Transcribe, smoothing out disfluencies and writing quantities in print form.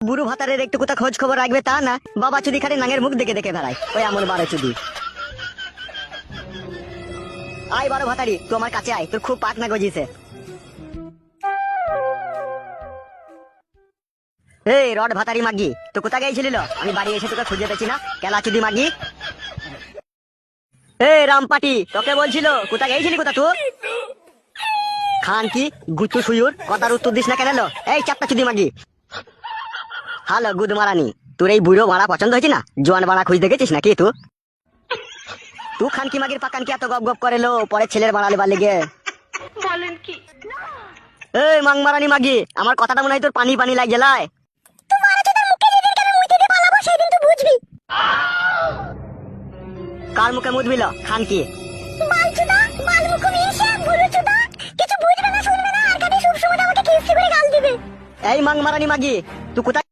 বুড়ো ভাতারের একটু কোথা খোঁজ খবর রাখবে তা না, বাবা চুদি খালি নাঙের মুখ দেখে দেখে বেড়ায়, ওই এমন বারো চুদি। আয় বারো ভাতারি, তুই আমার কাছে আয়, তোর খুব পাক না গজিছে। এই রড ভাতারি মাগি, তো কোথা গেছিল? আমি বাড়ি এসে তোকে খুঁজে পেছি না, কেলা চুদি মাগি। এই রামপাটি, তোকে বলছিল কোথা গেছিলি, কোথা তুই? খান কি গুতু সুয়ুর, কথার উত্তর দিস না কেন? এই চাপটা চুদি মাগি। হ্যালো গুদ মারানি, তোর এই বুড়ো ভাড়া পছন্দ হয়েছে না? জোয়ান ভাড়া খুঁজতে গেছিস নাকি তুই? তুই খানকি মাগির পাকান কি এত গপ গপ করে লো পরে ছেলের বাড়ালে বা লেগে? বলেন কি? এই মাং মারানি মাগি, আমার কথাটা মনে হয় তোর পানি পানি লাগে জেলায়। কার মুখে মুদ বিল খানকি? এই মাং মারানি মাগি, তুই কোথায়